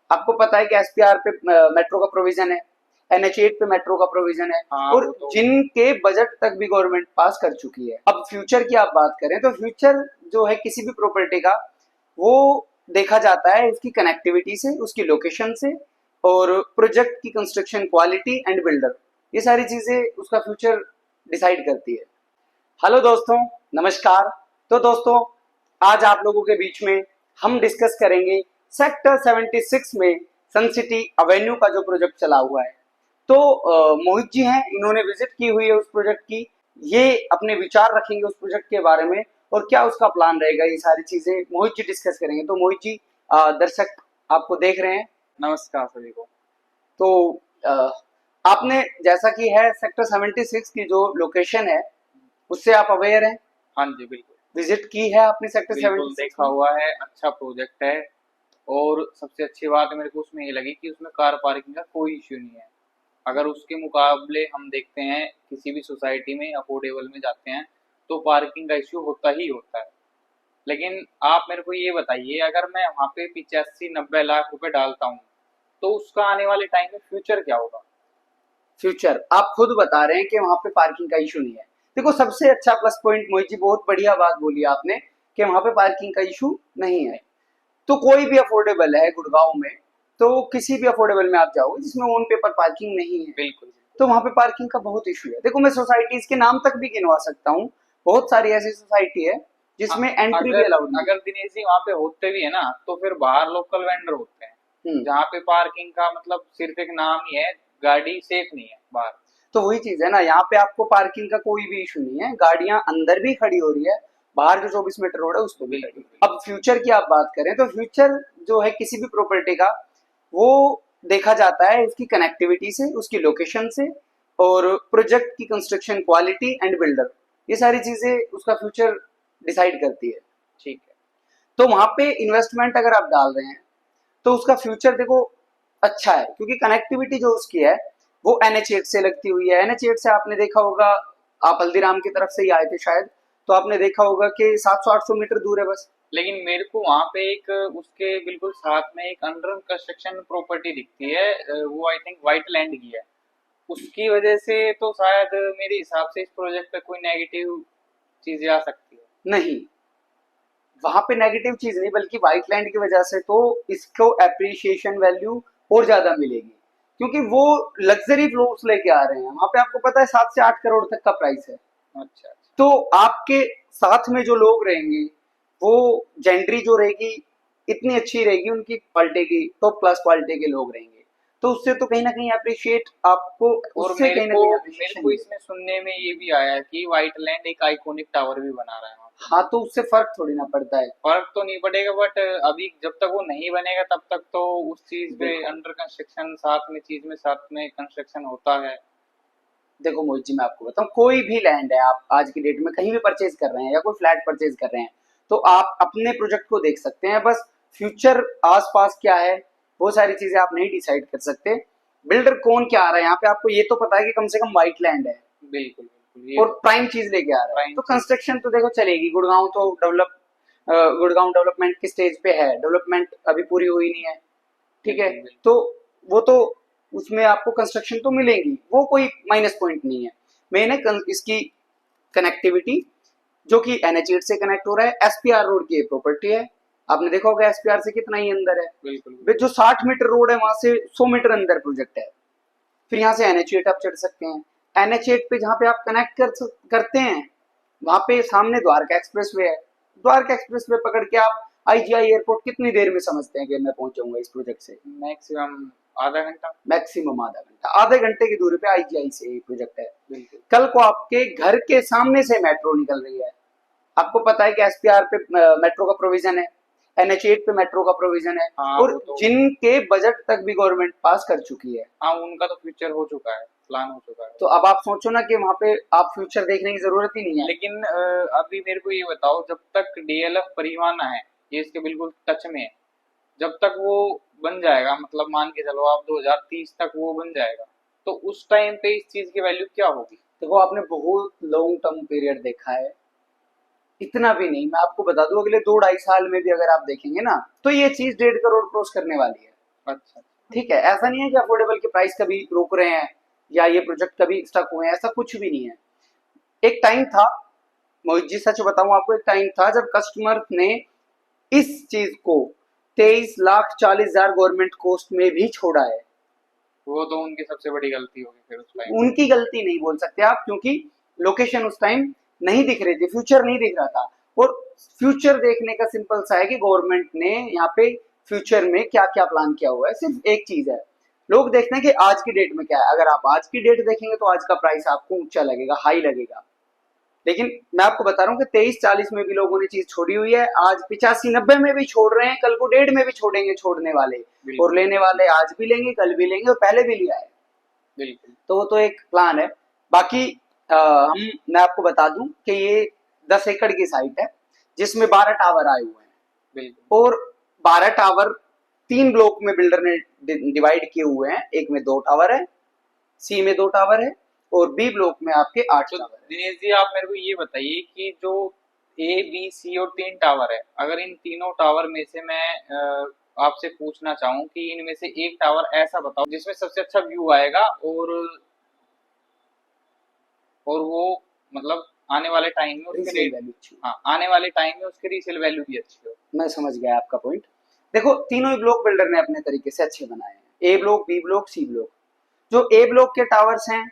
आपको पता है कि एसपीआर पे मेट्रो का प्रोविजन है, एनएच 8 पे मेट्रो का प्रोविजन है। हाँ और वो तो जिनके बजट तक भी गवर्नमेंट पास कर चुकी है। अब फ्यूचर की आप बात करें तो फ्यूचर जो है किसी भी प्रॉपर्टी का, वो देखा जाता है इसकी कनेक्टिविटी से, उसकी लोकेशन से, और प्रोजेक्ट की कंस्ट्रक्शन क्वालिटी एंड बिल्डर, ये सारी चीजें उसका फ्यूचर डिसाइड करती है। हेलो दोस्तों, नमस्कार। तो दोस्तों, आज आप लोगों के बीच में हम डिस्कस करेंगे सेक्टर 76 में सन सिटी एवेन्यू का जो प्रोजेक्ट चला हुआ है। तो मोहित जी हैं, इन्होंने विजिट की हुई है उस प्रोजेक्ट की। ये अपने विचार रखेंगे उस प्रोजेक्ट के बारे में और क्या उसका प्लान रहेगा, ये सारी चीजें मोहित जी डिस्कस करेंगे। तो मोहित जी, दर्शक आपको देख रहे हैं। नमस्कार सभी को। तो अ, आपने जैसा कि है सेक्टर 76 की जो लोकेशन है उससे आप अवेयर हैं, हाँ जी बिल्कुल विजिट की है आपने सेक्टर बिल्कुल 76 देखा में? हुआ है, अच्छा प्रोजेक्ट है। और सबसे अच्छी बात मेरे को उसमें ये लगी कि उसमें कार पार्किंग का कोई इश्यू नहीं है। अगर उसके मुकाबले हम देखते हैं किसी भी सोसाइटी में अफोर्डेबल में जाते हैं तो पार्किंग का इश्यू होता ही होता है। लेकिन आप मेरे को ये बताइए, अगर मैं वहाँ पे 85-90 लाख रुपए डालता हूँ तो उसका आने वाले टाइम में फ्यूचर क्या होगा? फ्यूचर आप खुद बता रहे हैं कि वहां पे पार्किंग का इशू नहीं है। देखो, सबसे अच्छा प्लस पॉइंट मोहित जी, बहुत बढ़िया बात बोली आपने कि वहां पे पार्किंग का इशू नहीं है। तो कोई भी अफोर्डेबल है गुड़गांव में, तो किसी भी अफोर्डेबल में आप जाओगे जिसमें ऑन पेपर पार्किंग नहीं है, बिल्कुल तो वहां पे पार्किंग का बहुत इशू है। देखो, मैं सोसाइटीज के नाम तक भी गिनवा सकता हूँ। बहुत सारी ऐसी सोसाइटी है हाँ, जिसमें एंट्री भी अगर अलाउड नहीं अगर दिनेश जी वहाँ पे होते भी है ना तो फिर बाहर लोकल वेंडर होते हैं है। जहाँ पे पार्किंग का मतलब सिर्फ एक नाम ही है, गाड़ी सेफ नहीं है बाहर। तो वही चीज है ना, यहाँ पे आपको पार्किंग का कोई भी इशू नहीं है, गाड़ियां अंदर भी खड़ी हो रही है, बाहर जो 24 मीटर रोड है उस पर भी खड़ी बिल्कुल है। अब फ्यूचर की आप बात करें तो फ्यूचर जो है किसी भी प्रॉपर्टी का, वो देखा जाता है इसकी कनेक्टिविटी से, उसकी लोकेशन से, और प्रोजेक्ट की कंस्ट्रक्शन क्वालिटी एंड बिल्डर, ये सारी चीजें उसका फ्यूचर डिसाइड करती है। ठीक है। तो वहां पे इन्वेस्टमेंट अगर आप डाल रहे हैं तो उसका फ्यूचर देखो अच्छा है, क्योंकि कनेक्टिविटी जो उसकी है वो NH 8 से लगती हुई है। NH 8 से आपने देखा होगा, आप हल्दीराम की तरफ से ही आए थे शायद, तो आपने देखा होगा कि 700-800 मीटर दूर है बस। लेकिन मेरे को वहाँ पे एक उसके बिल्कुल साथ में एक अंडर कंस्ट्रक्शन प्रॉपर्टी दिखती है, वो आई थिंक व्हाइट लैंड की है। उसकी वजह से तो शायद मेरे हिसाब से इस प्रोजेक्ट पे कोई नेगेटिव चीजें आ सकती है। नहीं, वहां पे नेगेटिव चीज नहीं, बल्कि व्हाइट लैंड की वजह से तो इसको एप्रिसिएशन वैल्यू और ज्यादा मिलेगी, क्योंकि वो लग्जरी फ्लोर्स लेके आ रहे हैं। वहां पे आपको पता है 7 से 8 करोड़ तक का प्राइस है। अच्छा अच्छा। तो आपके साथ में जो लोग रहेंगे, वो जेंट्री जो रहेगी इतनी अच्छी रहेगी, उनकी क्वालिटी की टॉप क्लास क्वालिटी के लोग रहेंगे, तो उससे तो कहीं ना कहीं अप्रिशिएट आपको, और उससे कहीं ना कहीं मेरे अप्रिशिएशन को मिलेगा। इसमें सुनने में ये भी आया कि व्हाइट लैंड एक आइकॉनिक टावर भी बना रहा है वहाँ पे। हाँ, तो उससे फर्क थोड़ी ना पड़ता है। फर्क तो नहीं पड़ेगा बट अभी जब तक वो नहीं बनेगा तब तक तो उस चीज पे देखो अंडर कंस्ट्रक्शन साथ में कंस्ट्रक्शन होता है। देखो मोहित जी, मैं आपको बताऊं, कोई भी लैंड है, आप आज की डेट में कहीं भी परचेज कर रहे हैं या कोई फ्लैट परचेज कर रहे हैं, तो आप अपने प्रोजेक्ट को देख सकते हैं। बस फ्यूचर आसपास क्या है, वो सारी चीजें आप नहीं डिसाइड कर सकते। बिल्डर कौन क्या आ रहा है यहाँ पे, आपको ये तो पता है कि कम से कम व्हाइट लैंड है बिल्कुल बिल्कुल, ये और तो प्राइम चीज लेके आ रहा है, प्राइम तो चीज। कंस्ट्रक्शन तो देखो चलेगी। गुड़गांव डेवलपमेंट की स्टेज पे है, डेवलपमेंट अभी पूरी हुई नहीं है, ठीक है। बिल्कुल बिल्कुल। तो वो तो, उसमें आपको कंस्ट्रक्शन तो मिलेगी, वो कोई माइनस पॉइंट नहीं है। मेन है इसकी कनेक्टिविटी, जो कि NH 8 से कनेक्ट हो रहा है। SPR रोड की प्रॉपर्टी है, आपने देखा होगा SPR से कितना ही अंदर है। बिल्कुल जो 60 मीटर रोड है वहां से 100 मीटर अंदर प्रोजेक्ट है। फिर यहाँ से NH 8 आप चढ़ सकते हैं। NH 8 पे जहाँ पे आप कनेक्ट करते हैं, वहां पे सामने द्वारका एक्सप्रेस वे है। द्वारका एक्सप्रेस वे पकड़ के आप IGI एयरपोर्ट कितनी देर में समझते हैं कि मैं पहुंच जाऊंगा इस प्रोजेक्ट से? मैक्सिमम आधा घंटा। मैक्सिमम आधा घंटा, आधे घंटे की दूरी पे IGI से ये प्रोजेक्ट है। बिल्कुल। कल को आपके घर के सामने से मेट्रो निकल रही है। आपको पता है कि SPR पे मेट्रो का प्रोविजन है, NH 8 पे मेट्रो का प्रोविजन है, हाँ और वो तो। जिनके बजट तक भी गवर्नमेंट पास कर चुकी है। हाँ उनका तो फ्यूचर हो चुका है, प्लान हो चुका है। तो अब आप सोचो ना कि वहां पे आप फ्यूचर देखने की जरूरत ही नहीं है। लेकिन अभी मेरे को ये बताओ, जब तक डीएलएफ परिवहन है, ये इसके बिल्कुल टच में है, जब तक वो बन जाएगा, मतलब मान के चलो आप 2030 तक वो बन जाएगा, तो उस टाइम पे इस चीज की वैल्यू क्या होगी? देखो, आपने बहुत लॉन्ग टर्म पीरियड देखा है, इतना भी नहीं। मैं आपको बता दूं, अगले 2-2.5 साल में भी अगर आप देखेंगे ना, तो ये चीज 1.5 करोड़ क्रॉस करने वाली है। अच्छा। ठीक है, ऐसा नहीं है कि अफोर्डेबल के प्राइस कभी रोक रहे हैं या ये प्रोजेक्ट कभी स्टक हुए हैं, ऐसा कुछ भी नहीं है। एक टाइम था, मोहित जी सच बताऊं आपको, एक टाइम था जब कस्टमर ने इस चीज को 23,40,000 गवर्नमेंट कॉस्ट में भी छोड़ा है। वो तो उनकी सबसे बड़ी गलती होगी फिर उस टाइम। उनकी गलती नहीं बोल सकते आप, क्योंकि लोकेशन उस टाइम नहीं दिख रही थी, फ्यूचर नहीं दिख रहा था। और फ्यूचर देखने का सिंपल सा है कि गवर्नमेंट ने यहाँ पे फ्यूचर में क्या क्या प्लान किया हुआ है, सिर्फ एक चीज है, लोग देखते हैं कि आज की डेट में क्या है। अगर आप आज की डेट देखेंगे तो आज का प्राइस आपको ऊंचा लगेगा, हाई लगेगा। लेकिन मैं आपको बता रहा हूँ कि 23-40 में भी लोगों ने चीज छोड़ी हुई है, आज 85-90 में भी छोड़ रहे हैं, कल को 1.5 में भी छोड़ेंगे छोड़ने वाले, और लेने वाले आज भी लेंगे, कल भी लेंगे, और पहले भी लिया है। बिल्कुल। तो वो तो एक प्लान है। बाकी मैं आपको बता दूं कि ये 10 एकड़ की साइट है जिसमें 12 टावर आए हुए हैं, बिल्कुल। और 12 टावर 3 ब्लॉक में बिल्डर ने डिवाइड किए हुए हैं। एक में 2 टावर है, सी में 2 टावर है, और बी ब्लॉक में आपके 8 तो टावर है। दिनेश जी आप मेरे को ये बताइए कि जो ए बी सी और 3 टावर है, अगर इन तीनों टावर में से मैं आपसे पूछना चाहूँ कि इनमें से एक टावर ऐसा बताओ जिसमें सबसे अच्छा व्यू आएगा और वो मतलब आने वाले टाइम में उसके रीसेल रेट, वैल्यू अच्छी हो। हाँ आने वाले टाइम में उसकी रीसेल वैल्यू भी अच्छी हो। मैं समझ गया आपका पॉइंट। देखो, तीनों ही ब्लॉक बिल्डर ने अपने तरीके से अच्छे बनाए हैं, A block, B block, C block. जो ए ब्लॉक के टावर्स हैं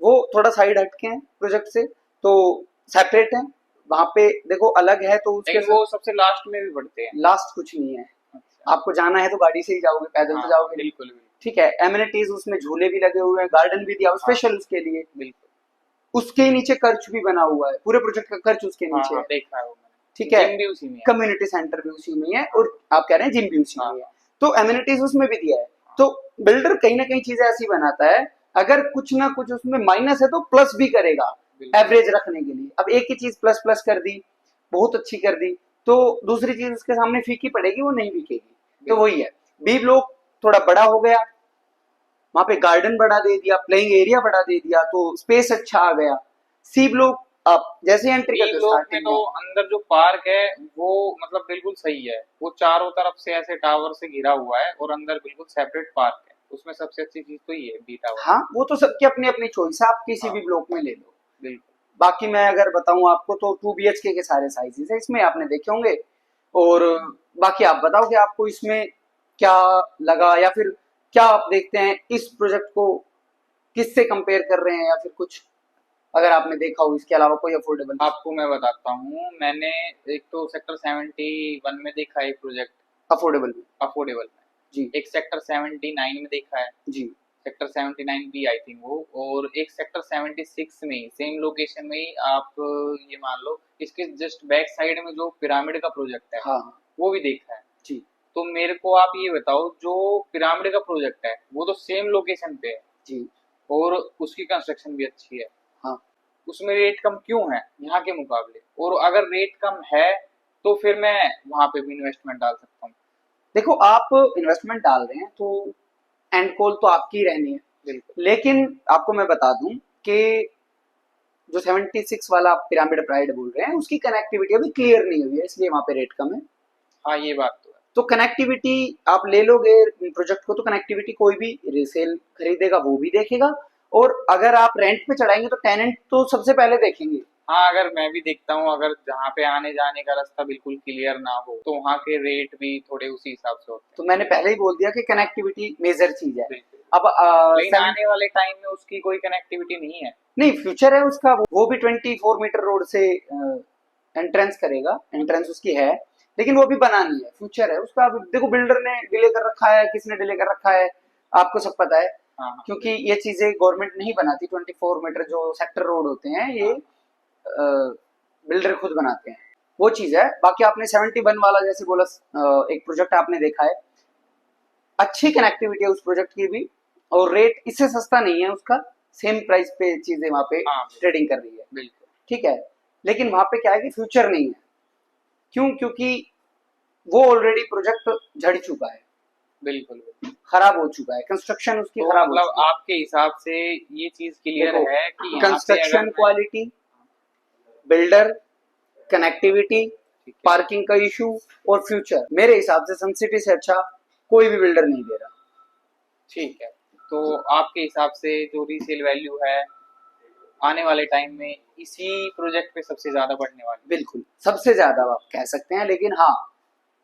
वो थोड़ा साइड हटके हैं प्रोजेक्ट से, तो सेपरेट है। वहां पे देखो अलग है, तो उसके लेकिन वो सबसे लास्ट में भी बढ़ते हैं। लास्ट कुछ नहीं है। अच्छा। आपको जाना है तो गाड़ी से ही जाओगे, पैदल हाँ तो जाओगे नहीं। बिल्कुल बिल्कुल। ठीक है, एमिनिटीज उसमें झूले भी लगे हुए हैं, गार्डन भी दिया स्पेशल उसके लिए। बिल्कुल। उसके नीचे कर्च भी बना हुआ है, पूरे प्रोजेक्ट का कर्च उसके हाँ नीचे हाँ है। देखा है वो मैंने। ठीक है, जिम भी उसी में है। कम्युनिटी सेंटर भी उसी में है, और आप कह रहे हैं जिम भी उसी हाँ। में है, तो एमिनिटीज उसमें भी दिया है। तो बिल्डर कहीं ना कहीं चीजें ऐसी बनाता है, अगर कुछ ना कुछ उसमें माइनस है तो प्लस भी करेगा बिल्कुल। एवरेज रखने के लिए। अब एक ही चीज प्लस प्लस कर दी, बहुत अच्छी कर दी, तो दूसरी चीज उसके सामने फीकी पड़ेगी, वो नहीं बिकेगी। तो वही है, बी ब्लॉक थोड़ा बड़ा हो गया, वहां पे गार्डन बढ़ा दे दिया, प्लेइंग एरिया बढ़ा दे दिया, तो स्पेस अच्छा आ गया। सी ब्लॉक आप जैसे एंट्री बी करते हो ब्लॉक में स्टार्टिंग तो में, अंदर जो पार्क है वो मतलब बिल्कुल सही है, वो चारों तरफ से ऐसे टावर से घिरा हुआ है और अंदर बिल्कुल सेपरेट पार्क है, उसमें सबसे अच्छी चीज तो ये है बी टावर। हाँ वो तो सबकी अपनी अपनी चॉइस है, आप किसी हाँ भी ब्लॉक में ले लो। बिल्कुल। बाकी मैं अगर बताऊं आपको तो 2 BHK के सारे साइजेस है इसमें, आपने देखे होंगे। और बाकी आप बताओ कि आपको इसमें क्या लगा, या फिर क्या आप देखते हैं इस प्रोजेक्ट को किससे कंपेयर कर रहे हैं, या फिर कुछ अगर आपने देखा हो इसके अलावा कोई अफोर्डेबल। आपको मैं बताता हूँ, मैंने एक तो सेक्टर 71 में देखा है प्रोजेक्ट अफोर्डेबल में अफोर्डेबल में, जी एक सेक्टर 79 में देखा है, जी सेक्टर 79 भी आई थिंक वो, और एक सेक्टर 76 में सेम लोकेशन में ही आप ये मान लो इसके जस्ट बैक साइड में जो पिरामिड का प्रोजेक्ट है हाँ वो भी देखा है। जी तो मेरे को आप ये बताओ, जो पिरामिड का प्रोजेक्ट है वो तो सेम लोकेशन पे है जी और उसकी कंस्ट्रक्शन भी अच्छी है, हाँ। उसमें रेट कम क्यों है यहाँ के मुकाबले, और अगर रेट कम है तो फिर मैं वहां पे भी इन्वेस्टमेंट डाल सकता हूँ। देखो, आप इन्वेस्टमेंट डाल रहे हैं तो एंड कॉल तो आपकी ही रहनी है। बिल्कुल। लेकिन आपको मैं बता दूं कि जो 76 वाला आप पिरामिड प्राइड बोल रहे हैं उसकी कनेक्टिविटी अभी क्लियर नहीं हुई है, इसलिए वहां पे रेट कम है। हाँ ये बात तो है। तो कनेक्टिविटी आप ले लोगे प्रोजेक्ट को, तो कनेक्टिविटी कोई भी रीसेल खरीदेगा वो भी देखेगा, और अगर आप रेंट पे चढ़ाएंगे तो टेनेंट तो सबसे पहले देखेंगे। हाँ अगर मैं भी देखता हूँ, अगर जहाँ पे आने जाने का रास्ता बिल्कुल क्लियर ना हो तो वहाँ के रेट भी थोड़े उसी हिसाब से होते तो मैंने पहले ही बोल दिया कि कनेक्टिविटी मेजर चीज है। हैं। बिल्कुल। अब लेकिन आने वाले टाइम में उसकी कोई कनेक्टिविटी नहीं है। नहीं, फ्यूचर है उसका, वो भी 24 मीटर रोड से एंट्रेंस करेगा, एंट्रेंस उसकी है, लेकिन वो भी बनानी है, फ्यूचर है उसका। अब देखो, बिल्डर ने डिले कर रखा है, किसने डिले कर रखा है आपको सब पता है, हाँ क्योंकि ये चीजें गवर्नमेंट नहीं बनाती। 24 मीटर जो सेक्टर रोड होते हैं ये बिल्डर खुद बनाते हैं, वो चीज है। बाकी आपने 71 वाला जैसे बोला, एक प्रोजेक्ट आपने देखा है, अच्छी कनेक्टिविटी है उस प्रोजेक्ट की भी, और रेट इससे सस्ता नहीं है उसका, सेम प्राइस पे चीजें वहां पे हाँ ट्रेडिंग कर रही है। बिल्कुल। ठीक है, लेकिन वहां पे क्या है कि फ्यूचर नहीं है। क्यों? क्योंकि वो ऑलरेडी प्रोजेक्ट झड़ चुका है, बिल्कुल बिल्कुल। खराब हो चुका है, कंस्ट्रक्शन उसकी तो खराब हो मतलब चुकी है। आपके हिसाब से ये चीज क्लियर देखो, है कि यहाँ पे कंस्ट्रक्शन अगर मैं क्वालिटी, बिल्डर, कनेक्टिविटी, ठीक है। पार्किंग का इशू और फ्यूचर, मेरे हिसाब से सन सिटी से अच्छा कोई भी बिल्डर नहीं दे रहा। ठीक है, तो आपके हिसाब से जो रीसेल वैल्यू है आने वाले टाइम में इसी प्रोजेक्ट पे सबसे ज्यादा बढ़ने वाली है। बिल्कुल सबसे ज्यादा आप कह सकते हैं, लेकिन हाँ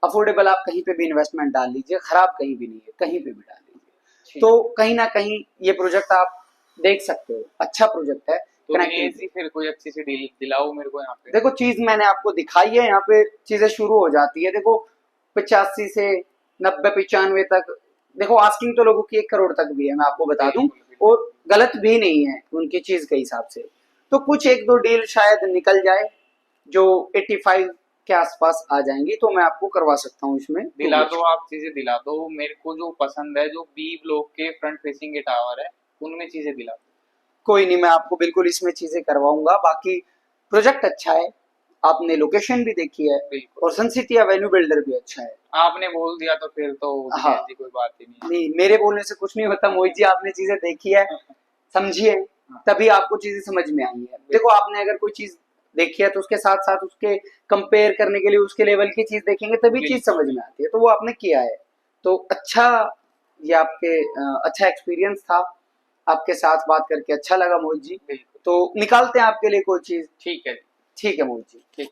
अफोर्डेबल आप कहीं पे भी इन्वेस्टमेंट डाल लीजिए, खराब कहीं भी नहीं है, कहीं पे भी डाल लीजिए ठीक तो है, कहीं ना कहीं ये प्रोजेक्ट आप देख सकते हो, अच्छा प्रोजेक्ट है। तो कनेक्टिविटी, ऐसी फिर कोई अच्छी सी डील दिलाओ मेरे को यहाँ पे। देखो चीज मैंने आपको दिखाई है, यहाँ पे चीजें शुरू हो जाती है। देखो 85 से 90-95 तक, देखो आस्किंग तो लोगों की 1 करोड़ तक भी है, मैं आपको बता दूं, बिल्कुल बिल्कुल। और गलत भी नहीं है उनकी चीज के हिसाब से। तो कुछ 1-2 डील शायद निकल जाए जो 85 के आसपास आ जाएंगी, तो मैं आपको करवा सकता हूँ इसमें दिला दो, आप चीजें दिला दो मेरे को, जो पसंद है, जो बी ब्लॉक के फ्रंट फेसिंग के टावर है उनमें चीजें दिला दो। कोई नहीं, मैं आपको बिल्कुल इसमें चीजें करवाऊंगा। बाकी प्रोजेक्ट अच्छा है, आपने लोकेशन भी देखी है, बिल्कुल, और सन सिटी एवेन्यू बिल्डर भी अच्छा है। आपने बोल दिया तो फिर तो उसमें हाँ, ऐसी कोई बात ही नहीं नहीं मेरे बोलने से कुछ नहीं होता मोहित जी, आपने चीजें देखी है, है। समझी है, तभी आपको चीजें समझ में आई है। देखो आपने अगर कोई चीज देखी है तो उसके साथ साथ उसके कंपेयर करने के लिए उसके लेवल की चीज देखेंगे तभी चीज बिल्कुल समझ में आती है, तो वो आपने किया है। तो अच्छा, ये आपके अच्छा एक्सपीरियंस था, आपके साथ बात करके अच्छा लगा मोहित जी। बिल्कुल। तो निकालते हैं आपके लिए कोई चीज। ठीक है। ठीक है मोहित जी। ठीक।